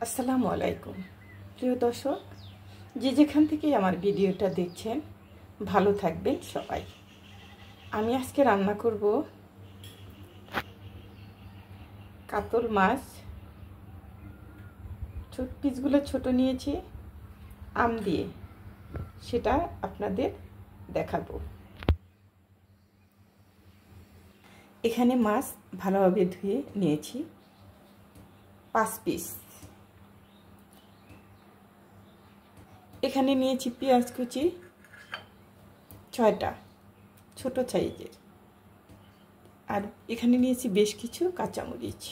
আসসালামু আলাইকুম প্রিয় দর্শক, যে যেখান থেকে আমার ভিডিওটা দেখছেন ভালো থাকবেন সবাই। আমি আজকে রান্না করব কাতল মাছ। পিসগুলো ছোট নিয়েছি আম দিয়ে, সেটা আপনাদের দেখাবো। এখানে মাছ ভালোভাবে ধুয়ে নিয়েছি 5 পিস। এখানে নিয়েছি পেঁয়াজ কুচি 6টা ছোট সাইজের, আর এখানে নিয়েছি বেশ কিছু কাঁচামরিচ,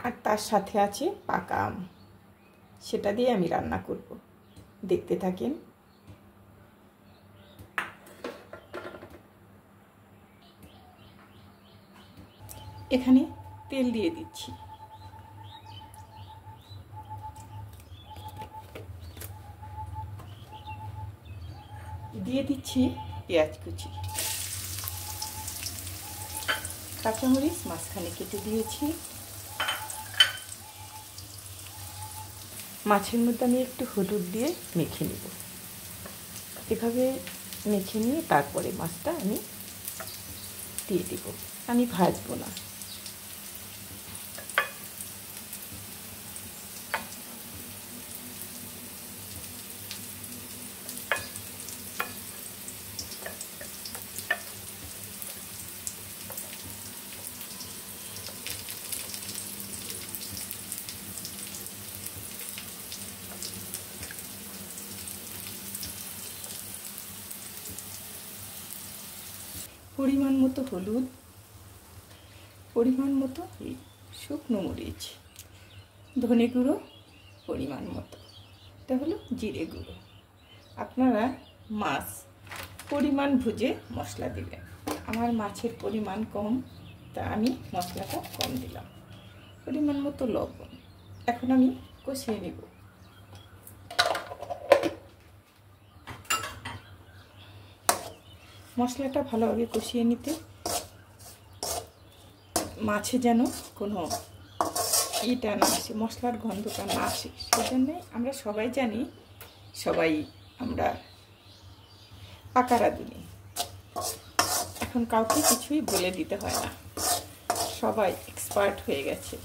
আর তার সাথে আছে পাকা আম। সেটা দিয়ে আমি রান্না করব, দেখতে থাকেন। এখানে তেল দিয়ে দিচ্ছি। দিয়ে দিচ্ছি পেঁয়াজ কুচি, কাঁচামরিচ মাঝখানে কেটে দিয়েছি। মাছের মধ্যে আমি একটু হলুদ দিয়ে মেখে নেব। এভাবে মেখে নিয়ে তারপরে মাছটা আমি দিয়ে দেব। আমি ভাজবো না। পরিমাণ মতো হলুদ, পরিমাণ মতো শুকনো মরিচ, ধনে গুঁড়ো পরিমাণ মতো, এটা হলো জিরে গুঁড়ো। আপনারা মাছ পরিমাণ বুঝে মশলা দিবেন। আমার মাছের পরিমাণ কম, তা আমি মশলাটা কম দিলাম। পরিমাণ মতো লবণ। এখন আমি কষিয়ে নেব। মশলাটা ভালোভাবে কষিয়ে নিতে, মাছে যেন কোনো ইটা না আসে, মশলার গন্ধটা না আসে, সেজন্যে আমরা সবাই জানি, সবাই আমরা পাকা রাঁধুনি। এখন কাউকে কিছুই বলে দিতে হয় না, সবাই এক্সপার্ট হয়ে গেছে।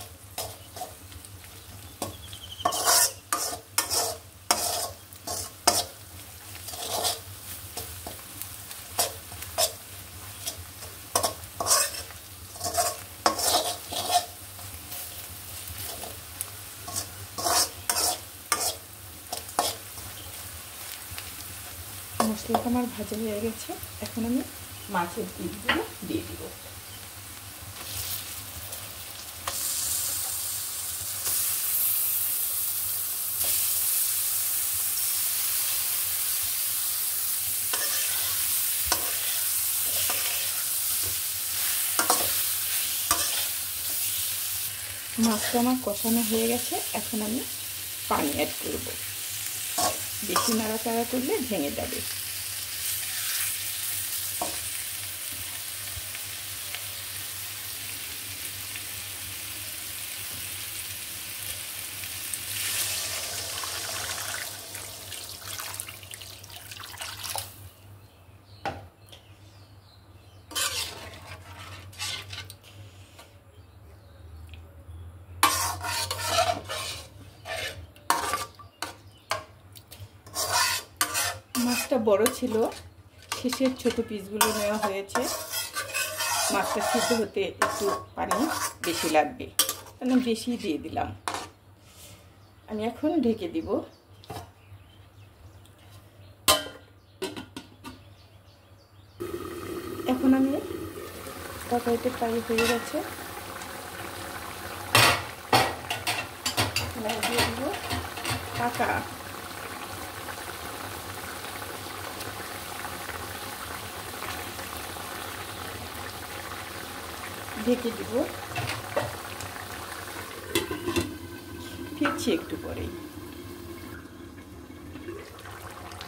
মশলাটা আমার ভাজা হয়ে গেছে। এখন আমি মাছের পিসগুলো দিয়ে দিব। মাছটা আমার কষানো হয়ে গেছে। এখন আমি পানি অ্যাড করব। বেশি নাড়াচাড়া করলে ভেঙে যাবে। মাছটা বড় ছিল, শেষের ছোট পিসগুলো নেওয়া হয়েছে। মাছটা সিদ্ধ হতে একটু পানি বেশি লাগবে, আমি বেশি দিয়ে দিলাম। আমি এখন ঢেকে দিব। এখন আমি তরকারিতে প্রায় হয়ে গেছে, দিয়ে দিব পাকা। ঢেকে দিব, ফিরছি একটু পরেই।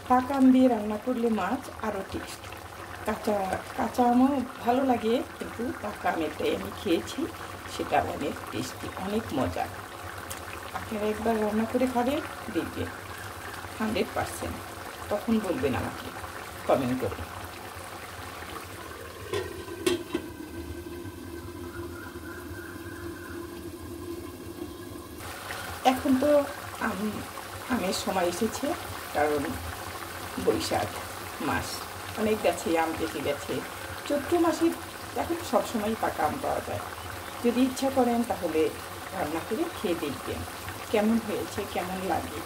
পাকা আম দিয়ে রান্না করলে মাছ আরও টেস্ট। কাঁচা আমও ভালো লাগে, কিন্তু পাকা আমেরটাই আমি খেয়েছি, সেটা অনেক টেস্টি, অনেক মজা। আপনারা একবার রান্না করে খাবেন, দেখবেন 100%। তখন বলবেন আমাকে কমেন্ট করে। এখন তো আমের সময় এসেছে, কারণ বৈশাখ মাস, অনেক গাছে আম পেকে গেছে। চৈত্র মাসে এখন সবসময় পাকা আম পাওয়া যায়। যদি ইচ্ছা করেন তাহলে রান্না করে খেয়ে দেখবেন কেমন হয়েছে, কেমন লাগে।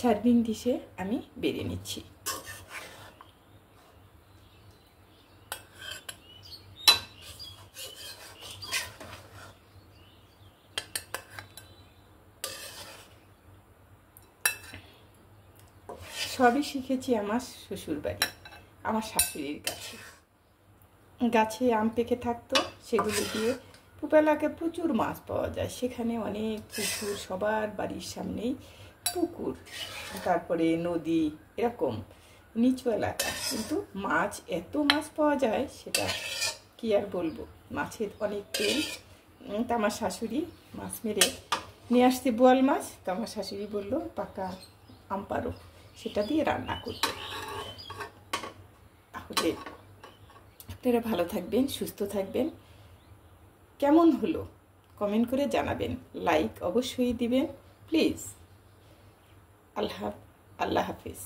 সার্ভিং ডিশে আমি বেড়ে নিচ্ছি। সবই শিখেছি আমার শ্বশুরবাড়ি, আমার শাশুড়ির কাছে। গাছে আম পেকে থাকতো, সেগুলো দিয়ে পুকুরলাকে প্রচুর মাছ পাওয়া যায়। সেখানে অনেক পুকুর, সবার বাড়ির সামনেই পুকুর, তারপরে নদী, এরকম নিচু এলাকা, কিন্তু মাছ, এত মাছ পাওয়া যায় সেটা কি আর বলবো। মাছের অনেক তেল। তো আমার শাশুড়ি মাছ মেরে নিয়ে আসতে বোয়াল মাছ, তো আমার শাশুড়ি বললো পাকা আম পারো, সেটা দিয়ে রান্না করতে। তাহলে আপনারা ভালো থাকবেন, সুস্থ থাকবেন। কেমন হলো কমেন্ট করে জানাবেন, লাইক অবশ্যই দিবেন প্লিজ। আল্লাহ হাফেজ।